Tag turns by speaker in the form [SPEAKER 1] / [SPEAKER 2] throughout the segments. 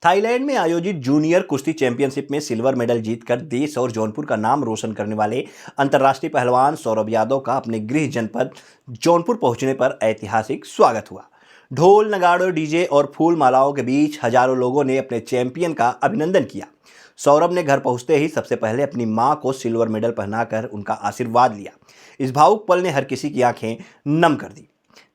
[SPEAKER 1] Thailand में आयोजित junior कुश्ती चैंपियनशिप में सिल्वर मेडल जीतकर देश और जौनपुर का नाम रोशन करने वाले अंतर्राष्ट्रीय पहलवान सौरभ यादव का अपने गृह जनपद जौनपुर पहुंचने पर ऐतिहासिक स्वागत हुआ। ढोल नगाड़ों डीजे और फूल मालाओं के बीच हजारों लोगों ने अपने चैंपियन का अभिनंदन किया। सौरभ ने घर पहुंचते ही सबसे पहले अपनी मां को सिल्वर मेडल पहनाकर उनका आशीर्वाद लिया। इस भावुक पल ने हर किसी की आंखें नम कर दी।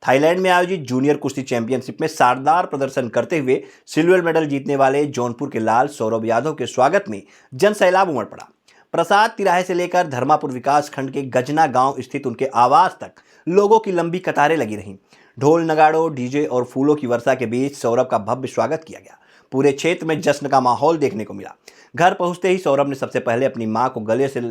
[SPEAKER 1] थाईलैंड में आयोजित जूनियर कुश्ती चैंपियनशिप में शानदार प्रदर्शन करते हुए सिल्वर मेडल जीतने वाले जौनपुर के लाल सौरभ यादव के स्वागत में जनसैलाब उमड़ पड़ा। प्रसाद तिराहे से लेकर धर्मापुर विकास खंड के गजना गांव स्थित उनके आवास तक लोगों की लंबी कतारें लगी रहीं। ढोल नगाड़ों डीजे और फूलों की वर्षा के बीच सौरभ का भव्य स्वागत किया गया। पूरे क्षेत्र में जश्न का माहौल देखने को मिला। घर पहुंचते ही सौरभ ने सबसे पहले अपनी मां को गले से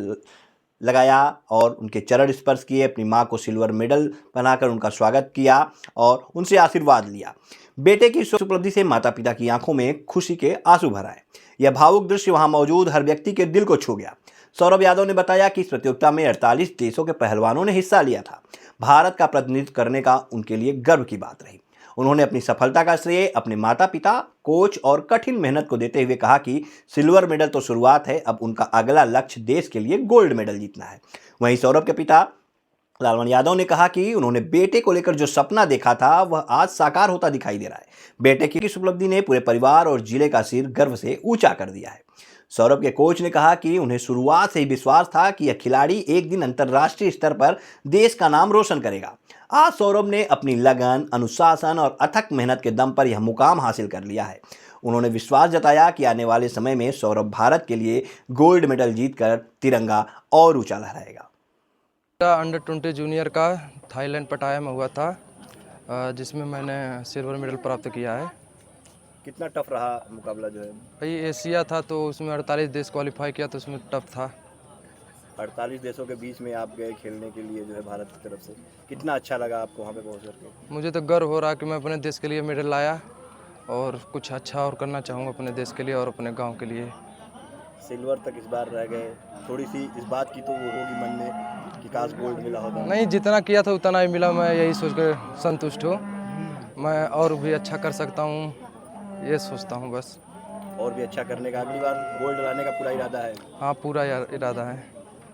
[SPEAKER 1] लगाया और उनके चरण स्पर्श किए। अपनी मां को सिल्वर मेडल पहनाकर उनका स्वागत किया और उनसे आशीर्वाद लिया। बेटे की इस उपलब्धि से माता पिता की आंखों में खुशी के आंसू भर आए। यह भावुक दृश्य वहां मौजूद हर व्यक्ति के दिल को छू गया। सौरभ यादव ने बताया कि इस प्रतियोगिता में 48 देशों के पहलवानों ने हिस्सा लिया था। भारत का प्रतिनिधित्व करने का उनके लिए गर्व की बात रही। उन्होंने अपनी सफलता का श्रेय अपने माता पिता, कोच और कठिन मेहनत को देते हुए कहा कि सिल्वर मेडल तो शुरुआत है, अब उनका अगला लक्ष्य देश के लिए गोल्ड मेडल जीतना है। वहीं सौरभ के पिता लालवन यादव ने कहा कि उन्होंने बेटे को लेकर जो सपना देखा था वह आज साकार होता दिखाई दे रहा है। बेटे की इस उपलब्धि ने पूरे परिवार और जिले का सिर गर्व से ऊंचा कर दिया है। सौरभ के कोच ने कहा कि उन्हें शुरुआत से ही विश्वास था कि यह खिलाड़ी एक दिन अंतर्राष्ट्रीय स्तर पर देश का नाम रोशन करेगा। आज सौरभ ने अपनी लगन, अनुशासन और अथक मेहनत के दम पर यह मुकाम हासिल कर लिया है। उन्होंने विश्वास जताया कि आने वाले समय में सौरभ भारत के लिए गोल्ड मेडल जीतकर तिरंगा और ऊंचा लहराएगा।
[SPEAKER 2] अंडर 20 जूनियर का थाईलैंड पटाया में हुआ था, जिसमें मैंने सिल्वर मेडल प्राप्त किया है।
[SPEAKER 1] कितना टफ रहा मुकाबला जो है?
[SPEAKER 2] भाई एशिया था तो उसमें 48 देश क्वालिफाई किया तो उसमें टफ था।
[SPEAKER 1] 48 देशों के बीच में आप गए खेलने के लिए जो है भारत की तरफ से, कितना अच्छा लगा आपको वहाँ पे पहुँच करके?
[SPEAKER 2] मुझे तो गर्व हो रहा कि मैं अपने देश के लिए मेडल लाया और कुछ अच्छा और करना चाहूँगा अपने देश के लिए और अपने गांव के लिए।
[SPEAKER 1] सिल्वर तक इस बार रह गए, थोड़ी सी इस बात की तो वो होगी मन में कि काश गोल्ड मिला होता।
[SPEAKER 2] नहीं, जितना किया था उतना ही मिला, मैं यही सोच कर संतुष्ट हूँ। मैं और भी अच्छा कर सकता हूँ, ये सोचता हूँ बस।
[SPEAKER 1] और भी अच्छा करने का, अगली बार गोल्ड लाने का पूरा इरादा है?
[SPEAKER 2] हाँ, पूरा इरादा है।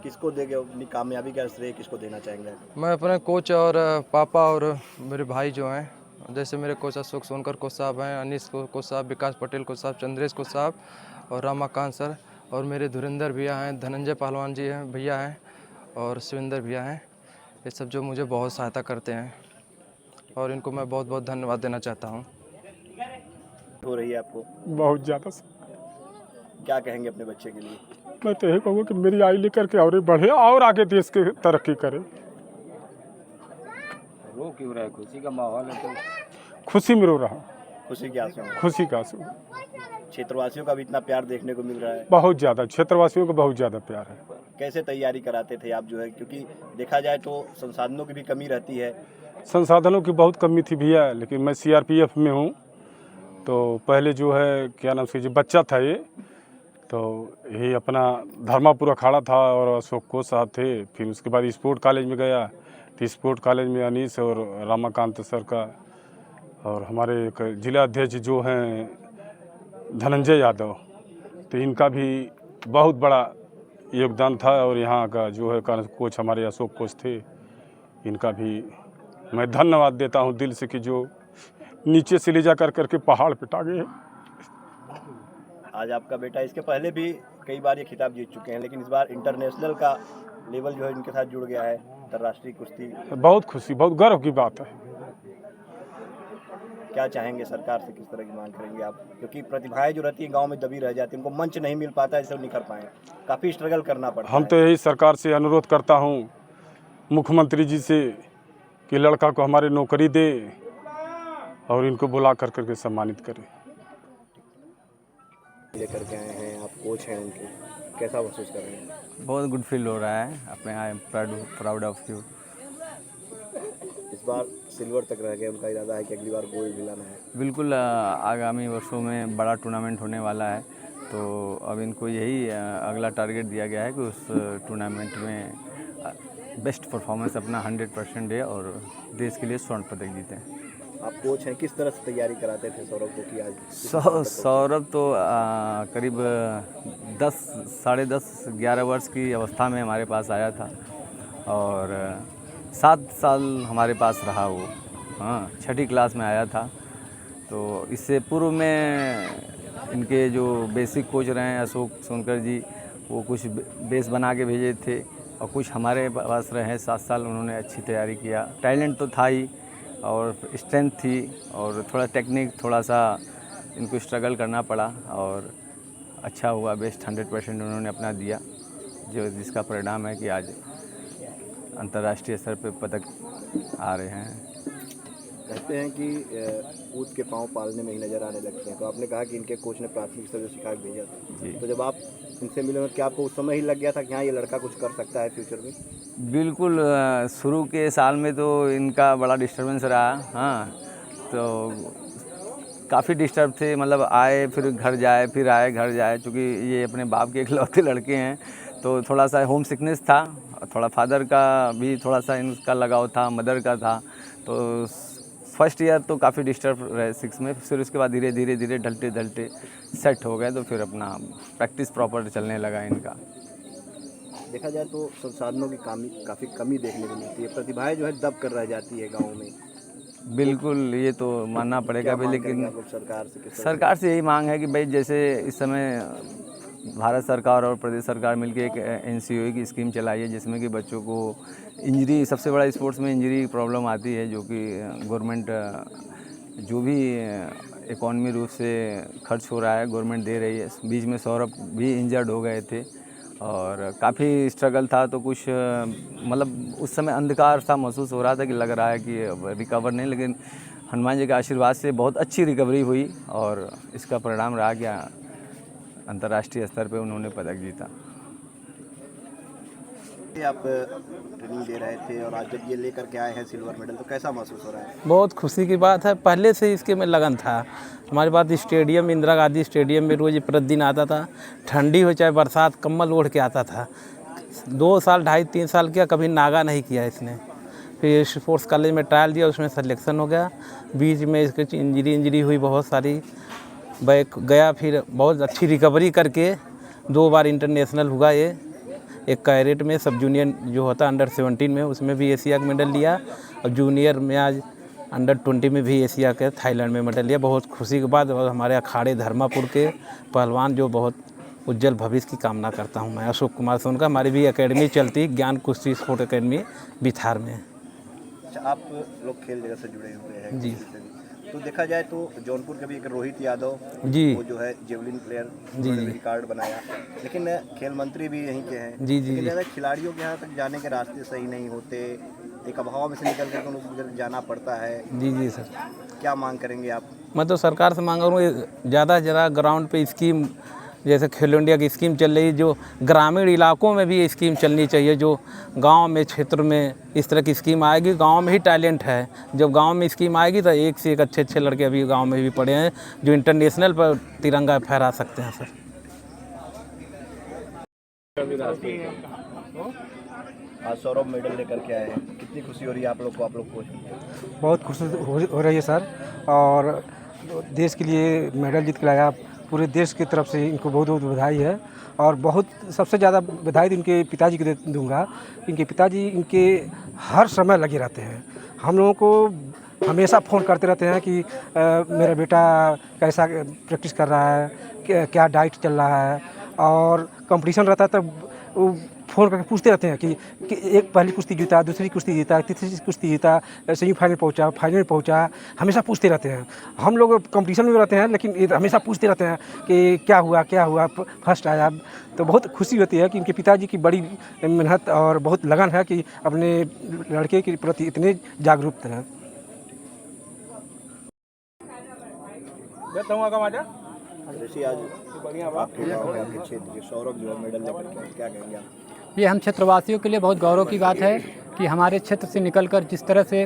[SPEAKER 1] किसको देंगे अपनी कामयाबी का श्रेय, किसको देना चाहेंगे?
[SPEAKER 2] मैं अपने कोच और पापा और मेरे भाई जो हैं, जैसे मेरे कोच अशोक सोनकर कोच साहब हैं, अनीश कोच साहब, विकास पटेल कोच साहब, चंद्रेश कोच साहब और रमाकांत सर, और मेरे धुरेंद्र भैया हैं, धनंजय पहलवान जी हैं भैया हैं और शिवेंद्र भैया हैं। ये सब जो मुझे बहुत सहायता करते हैं और इनको मैं बहुत बहुत धन्यवाद देना चाहता हूँ।
[SPEAKER 1] हो रही है आपको?
[SPEAKER 3] बहुत ज़्यादा।
[SPEAKER 1] क्या कहेंगे अपने बच्चे के लिए?
[SPEAKER 3] मैं तो यही कहूँगा कि मेरी आई लेकर के और बढ़े और आगे देश की तरक्की करे।
[SPEAKER 4] रो क्यों रहा है? खुशी का माहौल है तो
[SPEAKER 3] खुशी में रो रहा हूँ।
[SPEAKER 1] खुशी के आंसू?
[SPEAKER 3] खुशी का आंसू।
[SPEAKER 1] क्षेत्रवासियों का भी इतना प्यार देखने को मिल रहा है।
[SPEAKER 3] बहुत ज़्यादा, क्षेत्रवासियों को बहुत ज़्यादा प्यार है।
[SPEAKER 1] कैसे तैयारी कराते थे आप जो है, क्योंकि देखा जाए तो संसाधनों की भी कमी रहती है।
[SPEAKER 3] संसाधनों की बहुत कमी थी भैया, लेकिन मैं CRPF में हूँ तो पहले जो है क्या नाम से जो बच्चा था ये, तो यही अपना धर्मापुर अखाड़ा था और अशोक कोच साहब थे। फिर उसके बाद स्पोर्ट कॉलेज में गया तो स्पोर्ट कॉलेज में अनीश और रमाकांत सर का और हमारे एक जिला अध्यक्ष जो हैं धनंजय यादव, तो इनका भी बहुत बड़ा योगदान था। और यहाँ का जो है कोच हमारे अशोक कोच थे, इनका भी मैं धन्यवाद देता हूँ दिल से कि जो नीचे से ले जा करके पहाड़ पे टांगे हैं।
[SPEAKER 1] आज आपका बेटा, इसके पहले भी कई बार ये खिताब जीत चुके हैं, लेकिन इस बार इंटरनेशनल का लेवल जो है इनके साथ जुड़ गया है, अंतर्राष्ट्रीय कुश्ती।
[SPEAKER 3] बहुत खुशी, बहुत गर्व की बात है।
[SPEAKER 1] क्या चाहेंगे सरकार से, किस तरह की मांग करेंगे आप? क्योंकि प्रतिभाएं जो रहती हैं गांव में दबी रह जाती हैं, उनको मंच नहीं मिल पाता है, इससे निखर पाएँ, काफ़ी स्ट्रगल करना पड़ता है।
[SPEAKER 3] हम तो यही सरकार से अनुरोध करता हूँ, मुख्यमंत्री जी से, कि लड़का को हमारे नौकरी दे और इनको बुला करके सम्मानित करें।
[SPEAKER 1] लेकर के आए हैं आप, कोच हैं उनके, कैसा महसूस कर रहे हैं?
[SPEAKER 4] बहुत गुड फील हो रहा है। अपने I am proud of you.
[SPEAKER 1] इस बार सिल्वर तक रह गए, उनका इरादा है कि अगली बार गोल्ड दिलाना है।
[SPEAKER 4] बिल्कुल, आगामी वर्षों में बड़ा टूर्नामेंट होने वाला है, तो अब इनको यही अगला टारगेट दिया गया है कि उस टूर्नामेंट में बेस्ट परफॉर्मेंस अपना 100% दे और देश के लिए स्वर्ण पदक जीतें।
[SPEAKER 1] आप कोच हैं, किस तरह से तैयारी कराते थे सौरभ को कि आज
[SPEAKER 4] सौरभ तो करीब 10 साढ़े 10 11 वर्ष की अवस्था में हमारे पास आया था और 7 साल हमारे पास रहा वो। हाँ, 6ठी क्लास में आया था। तो इससे पूर्व में इनके जो बेसिक कोच रहे हैं अशोक सोनकर जी, वो कुछ बेस बना के भेजे थे और कुछ हमारे पास रहे 7 साल, उन्होंने अच्छी तैयारी किया। टैलेंट तो था ही और स्ट्रेंथ थी और थोड़ा टेक्निक, थोड़ा सा इनको स्ट्रगल करना पड़ा और अच्छा हुआ। बेस्ट 100% उन्होंने अपना दिया, जो जिसका परिणाम है कि आज अंतर्राष्ट्रीय स्तर पे पदक आ रहे हैं।
[SPEAKER 1] कहते हैं कि ऊँट के पाँव पालने में ही नजर आने लगते हैं, तो आपने कहा कि इनके कोच ने प्राथमिक स्तर से सिखा के भेजा था, तो जब आप इनसे मिले क्या आपको उस समय ही लग गया था कि हाँ ये लड़का कुछ कर सकता है फ्यूचर में?
[SPEAKER 4] बिल्कुल, शुरू के साल में तो इनका बड़ा डिस्टर्बेंस रहा। हाँ, तो काफ़ी डिस्टर्ब थे, मतलब आए फिर घर जाए, फिर आए घर जाए, क्योंकि ये अपने बाप के इकलौते लड़के हैं तो थोड़ा सा होम सिकनेस था, थोड़ा फादर का भी थोड़ा सा इनका लगाव था, मदर का था। तो फर्स्ट ईयर तो काफ़ी डिस्टर्ब रहे 6 में, फिर उसके बाद धीरे धीरे ढलते सेट हो गए, तो फिर अपना प्रैक्टिस प्रॉपर चलने लगा इनका।
[SPEAKER 1] देखा जाए तो संसाधनों की काफ़ी कमी देखने को मिलती है, प्रतिभाएं जो है दब कर रह जाती है गाँव में।
[SPEAKER 4] बिल्कुल, ये तो मानना पड़ेगा भी, लेकिन सरकार से यही मांग है कि भाई जैसे इस समय भारत सरकार और प्रदेश सरकार मिलकर एक NCOE की स्कीम चलाई है, जिसमें कि बच्चों को इंजरी, सबसे बड़ा स्पोर्ट्स में इंजरी प्रॉब्लम आती है, जो कि गवर्नमेंट जो भी इकॉनमी रूप से खर्च हो रहा है गवर्नमेंट दे रही है। बीच में सौरभ भी इंजर्ड हो गए थे और काफ़ी स्ट्रगल था, तो कुछ मतलब उस समय अंधकार सा महसूस हो रहा था कि लग रहा है कि रिकवर नहीं, लेकिन हनुमान जी के आशीर्वाद से बहुत अच्छी रिकवरी हुई और इसका परिणाम रहा कि अंतर्राष्ट्रीय स्तर पे उन्होंने पदक जीता।
[SPEAKER 1] आप ट्रेनिंग दे रहे थे और आज जब ये लेकर के आए हैं सिल्वर मेडल, तो कैसा महसूस हो रहा है?
[SPEAKER 5] बहुत खुशी की बात है। पहले से इसके में लगन था। हमारे पास स्टेडियम, इंदिरा गांधी स्टेडियम में रोज़ प्रतिदिन आता था, ठंडी हो चाहे बरसात, कम्बल ओढ़ के आता था। 2 साल 2.5-3 साल किया, कभी नागा नहीं किया इसने। फिर स्पोर्ट्स कॉलेज में ट्रायल दिया, उसमें सिलेक्शन हो गया। बीच में इसकी इंजरी हुई बहुत सारी, बैक गया, फिर बहुत अच्छी रिकवरी करके 2 बार इंटरनेशनल हुआ ये। एक कैरेट में सब जूनियर जो होता अंडर 17 में, उसमें भी एशिया का मेडल लिया और जूनियर में आज अंडर 20 में भी एशिया के थाईलैंड में मेडल लिया। बहुत खुशी के बाद, और हमारे अखाड़े धर्मापुर के पहलवान जो बहुत उज्जवल भविष्य की कामना करता हूं मैं, अशोक कुमार सोनकर। हमारी भी एकेडमी चलती, ज्ञान कुश्ती स्पोर्ट एकेडमी बिथार में।
[SPEAKER 1] अच्छा, आप लोग खेल जगत से जुड़े हुए हैं
[SPEAKER 5] जी।
[SPEAKER 1] तो देखा जाए तो जौनपुर के भी एक रोहित यादव
[SPEAKER 5] जी
[SPEAKER 1] वो जो है जेवलिन प्लेयर,
[SPEAKER 5] जी जी
[SPEAKER 1] रिकॉर्ड बनाया, लेकिन खेल मंत्री भी यहीं के हैं।
[SPEAKER 5] जी जी
[SPEAKER 1] लेकिन
[SPEAKER 5] जी
[SPEAKER 1] ज़्यादा खिलाड़ियों के यहाँ तक जाने के रास्ते सही नहीं होते, एक अभाव में से निकल कर उनको जाना पड़ता है।
[SPEAKER 5] जी जी सर,
[SPEAKER 1] क्या मांग करेंगे आप?
[SPEAKER 5] मैं तो सरकार से मांग रहा हूँ ज़्यादा से ज़्यादा ग्राउंड पे स्कीम, जैसे खेलो इंडिया की स्कीम चल रही है, जो ग्रामीण इलाकों में भी ये स्कीम चलनी चाहिए। जो गांव में, क्षेत्र में इस तरह की स्कीम आएगी, गांव में ही टैलेंट है, जब गांव में स्कीम आएगी तो एक से एक अच्छे लड़के अभी गांव में भी पड़े हैं जो इंटरनेशनल पर तिरंगा फहरा सकते हैं सर।
[SPEAKER 1] आज सौरभ मेडल लेकर के आए हैं, कितनी खुशी हो रही है आप लोग को? आप लोग को
[SPEAKER 6] बहुत खुशी हो रही है सर, और देश के लिए मेडल जीत के लाया, पूरे देश की तरफ से इनको बहुत बहुत बधाई है। और बहुत सबसे ज़्यादा बधाई इनके पिताजी को दूंगा। इनके पिताजी इनके हर समय लगे रहते हैं, हम लोगों को हमेशा फ़ोन करते रहते हैं कि मेरा बेटा कैसा प्रैक्टिस कर रहा है, क्या डाइट चल रहा है, और कंपटीशन रहता है तब फ़ोन करके पूछते रहते हैं कि एक पहली कुश्ती जीता, दूसरी कुश्ती जीता, तीसरी कुश्ती जीता, सेमीफाइनल पहुंचा, फाइनल पहुंचा, हमेशा पूछते रहते हैं। हम लोग कंपटीशन में रहते हैं, लेकिन ये हमेशा पूछते रहते हैं कि क्या हुआ, फर्स्ट आया। तो बहुत खुशी होती है कि इनके पिताजी की बड़ी मेहनत और बहुत लगन है कि अपने लड़के के प्रति इतने जागरूक हैं।
[SPEAKER 1] ऋषि, आज आपके गाँव में, आपके क्षेत्र के सौरभ जो है मेडल लेकर के आए, क्या कहेंगे आप?
[SPEAKER 7] ये हम क्षेत्रवासियों के लिए बहुत गौरव की बात है कि हमारे क्षेत्र से निकलकर जिस तरह से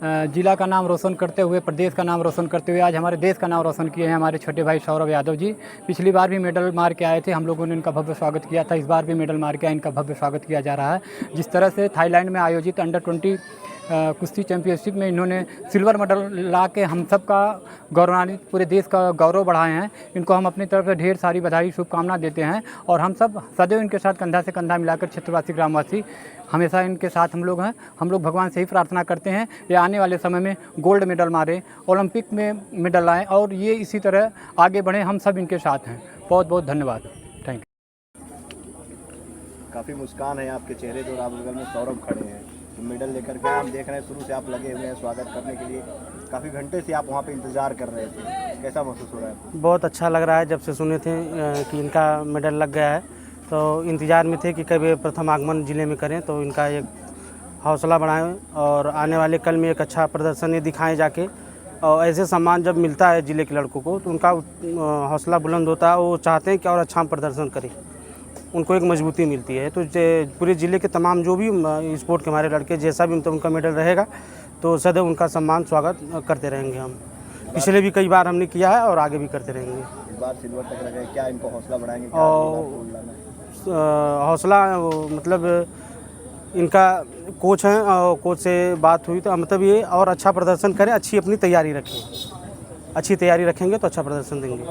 [SPEAKER 7] जिला का नाम रोशन करते हुए, प्रदेश का नाम रोशन करते हुए आज हमारे देश का नाम रोशन किए हैं हमारे छोटे भाई सौरभ यादव जी। पिछली बार भी मेडल मार के आए थे, हम लोगों ने इनका भव्य स्वागत किया था। इस बार भी मेडल मार के इनका भव्य स्वागत किया जा रहा है। जिस तरह से थाईलैंड में आयोजित अंडर 20 कुश्ती चैंपियनशिप में इन्होंने सिल्वर मेडल ला के हम सब का गौरवान्वित, पूरे देश का गौरव बढ़ाए हैं। इनको हम अपनी तरफ से ढेर सारी बधाई शुभकामना देते हैं और हम सब सदैव इनके साथ कंधा से कंधा मिलाकर क्षेत्रवासी ग्रामवासी हमेशा इनके साथ हम लोग हैं। हम लोग भगवान से ही प्रार्थना करते हैं ये आने वाले समय में गोल्ड मेडल मारे, ओलंपिक में मेडल लाएँ और ये इसी तरह आगे बढ़ें। हम सब इनके साथ हैं। बहुत बहुत धन्यवाद। Thank you.
[SPEAKER 1] काफ़ी मुस्कान है आपके चेहरे पर, आप बगल में सौरभ खड़े हैं तो मेडल लेकर के हम देख रहे हैं, शुरू से आप लगे हुए हैं स्वागत करने के लिए। काफ़ी घंटे से आप वहाँ पे इंतज़ार कर रहे थे, कैसा महसूस हो रहा है आपको?
[SPEAKER 8] बहुत अच्छा लग रहा है। जब से सुने थे कि इनका मेडल लग गया है तो इंतज़ार में थे कि कब ये प्रथम आगमन ज़िले में करें, तो इनका एक हौसला बढ़ाएं और आने वाले कल में एक अच्छा प्रदर्शन ये दिखाएं जाके। और ऐसे सम्मान जब मिलता है ज़िले के लड़कों को तो उनका हौसला बुलंद होता है, वो चाहते हैं कि और अच्छा प्रदर्शन करें, उनको एक मजबूती मिलती है। तो पूरे ज़िले के तमाम जो भी स्पोर्ट के हमारे लड़के जैसा भी उनका मेडल रहेगा तो सदैव उनका सम्मान स्वागत करते रहेंगे। हम पिछले भी कई बार हमने किया है और आगे भी करते रहेंगे।
[SPEAKER 1] इस बार सिल्वर तक लगे, क्या इनको हौसला बढ़ाएंगे?
[SPEAKER 8] हौसला मतलब इनका कोच हैं, कोच से बात हुई तो मतलब ये और अच्छा प्रदर्शन करें, अच्छी अपनी तैयारी रखें। अच्छी तैयारी रखेंगे तो अच्छा प्रदर्शन देंगे।